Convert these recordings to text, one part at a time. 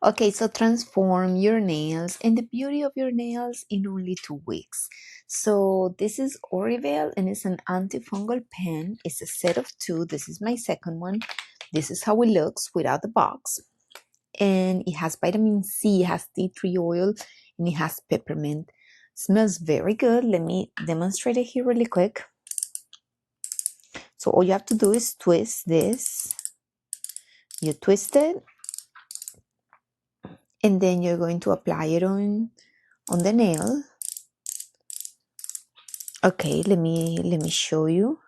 Okay, so transform your nails and the beauty of your nails in only 2 weeks. So this is Orivelle and it's an antifungal pen. It's a set of two. This is my second one. This is how it looks without the box. And it has vitamin C, it has tea tree oil, and it has peppermint. Smells very good. Let me demonstrate it here really quick. So all you have to do is twist this. You twist it, and then you're going to apply it on the nail. Okay, let me show you.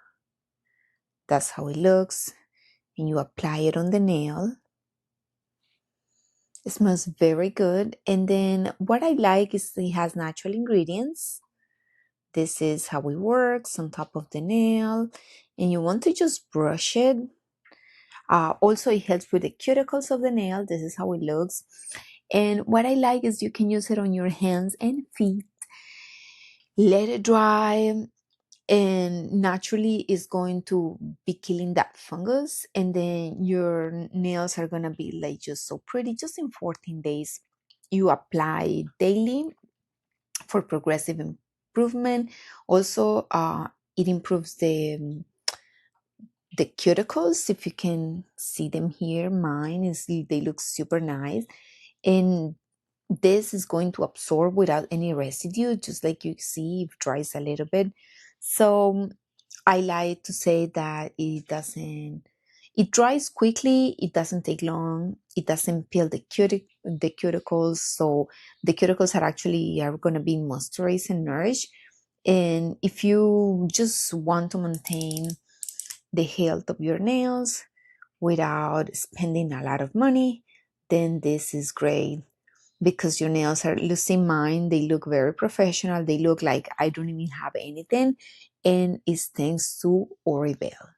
That's how it looks. And you apply it on the nail. It smells very good. And then what I like is it has natural ingredients. This is how it works on top of the nail. And you want to just brush it. Also, it helps with the cuticles of the nail. This is how it looks. And what I like is you can use it on your hands and feet. Let it dry, and naturally it's going to be killing that fungus, and then your nails are gonna be like just so pretty just in 14 days. You apply daily for progressive improvement. Also, it improves the cuticles. If you can see them here, mine is, they look super nice, and this is going to absorb without any residue, just like you see, it dries a little bit. So I like to say that it dries quickly, it doesn't take long, it doesn't peel the cuticles. So the cuticles are going to be moisturized and nourished. And if you just want to maintain the health of your nails without spending a lot of money, then this is great, because your nails are losing mine. They look very professional. They look like I don't even have anything. And it's thanks to Orivelle.